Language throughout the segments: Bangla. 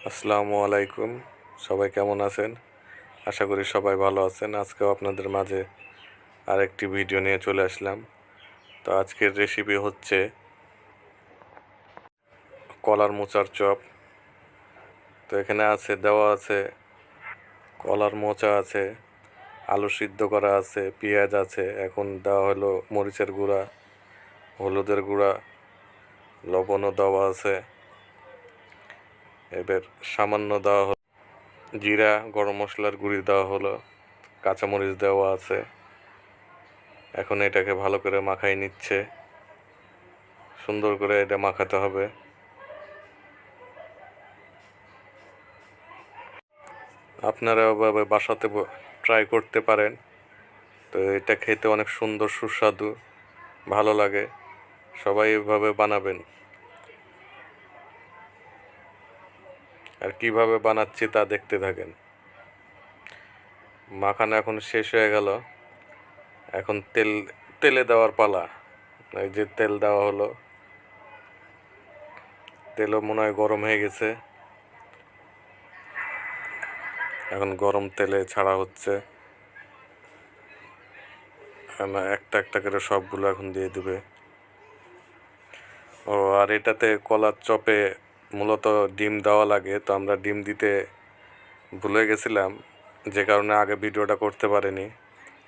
আসসালামু আলাইকুম। সবাই কেমন আছেন? আশা করি সবাই ভালো আছেন। আজকেও আপনাদের মাঝে আরেকটি ভিডিও নিয়ে চলে আসলাম। তো আজকের রেসিপি হচ্ছে কলার মোচার চপ। তো এখানে দেওয়া আছে কলার মোচা আছে, আলু সিদ্ধ করা আছে, পেঁয়াজ আছে, এখন দেওয়া হলো মরিচের গুঁড়া, হলুদের গুঁড়া, লবণও দেওয়া আছে। এবার সামান্য দেওয়া হলো জিরা, গরম মশলার গুঁড়ি দেওয়া হলো, কাঁচামরিচ দেওয়া আছে। এখন এটাকে ভালো করে মাখাই নিচ্ছে, সুন্দর করে এটা মাখাতে হবে। আপনারা ওভাবে বাসাতে ট্রাই করতে পারেন। তো এটা খেতে অনেক সুন্দর, সুস্বাদু, ভালো লাগে। সবাই এভাবে বানাবেন। আর কিভাবে বানাচ্ছি তা দেখতে থাকেন। মাখানো এখন শেষ হয়ে গেল। এখন তেলে দেওয়ার পালা। এই যে তেল দেওয়া হলো, তেলও মনে হয় গরম হয়ে গেছে। এখন গরম তেলে ছাড়া হচ্ছে। একটা একটা করে সবগুলো এখন দিয়ে দিবে। ও আর এটাতে কলার চপে মূলত ডিম দেওয়া লাগে, তো আমরা ডিম দিতে ভুলে গেছিলাম, যে কারণে আগে ভিডিওটা করতে পারিনি।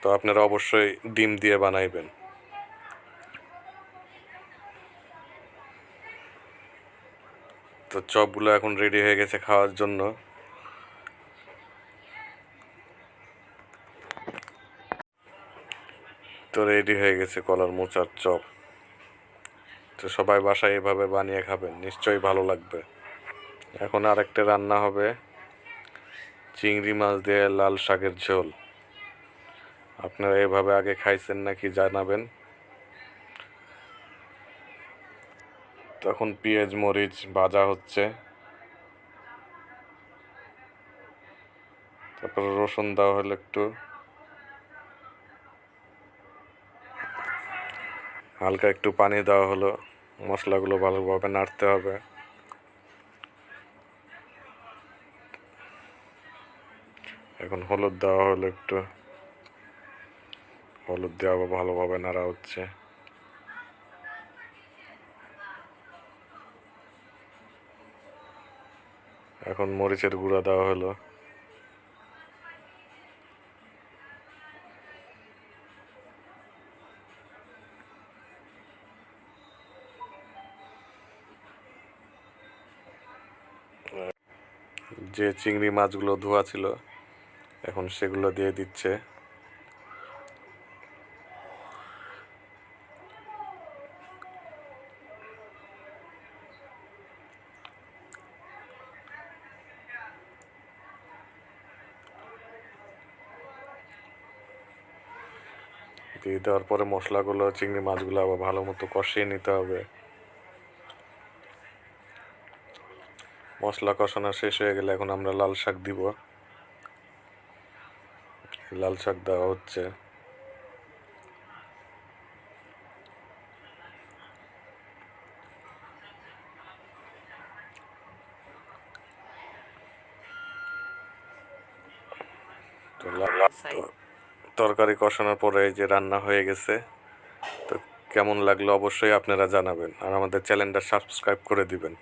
তো আপনারা অবশ্যই ডিম দিয়ে বানাইবেন। তো চপগুলো এখন রেডি হয়ে গেছে খাওয়ার জন্য। তো রেডি হয়ে গেছে কলার মোচার চপ। তো সবাই বাসায় এভাবে বানিয়ে খাবেন, নিশ্চয়ই ভালো লাগবে। এখন আরেকটা রান্না হবে চিংড়ি মাছ দিয়ে লাল শাকের ঝোল। আপনারা এভাবে আগে খাইছেন নাকি জানাবেন। তখন পেঁয়াজ মরিচ ভাজা হচ্ছে, তারপরে রসুন দেওয়া হলো একটু, হালকা একটু পানি দেওয়া হলো, মশলাগুলো ভালোভাবে নাড়তে হবে। এখন হলুদ দেওয়া হলো একটু, হলুদ দিয়ে আবার ভালোভাবে নাড়া হচ্ছে। এখন মরিচের গুঁড়া দেওয়া হলো। যে চিংড়ি মাছগুলো ধোয়া ছিল এখন সেগুলো দিয়ে দিচ্ছে। দিয়ে দেওয়ার পরে মশলাগুলো, চিংড়ি মাছগুলো আবার ভালো মতো কষিয়ে নিতে হবে। মশলা কষানো শেষ হয়ে গেলে এখন আমরা লাল শাক দিব। লাল শাক দেওয়া হচ্ছে। তরকারি কষানোর পরে যে রান্না হয়ে গেছে। তো কেমন লাগলো অবশ্যই আপনারা জানাবেন, আর আমাদের চ্যানেলটা সাবস্ক্রাইব করে দিবেন।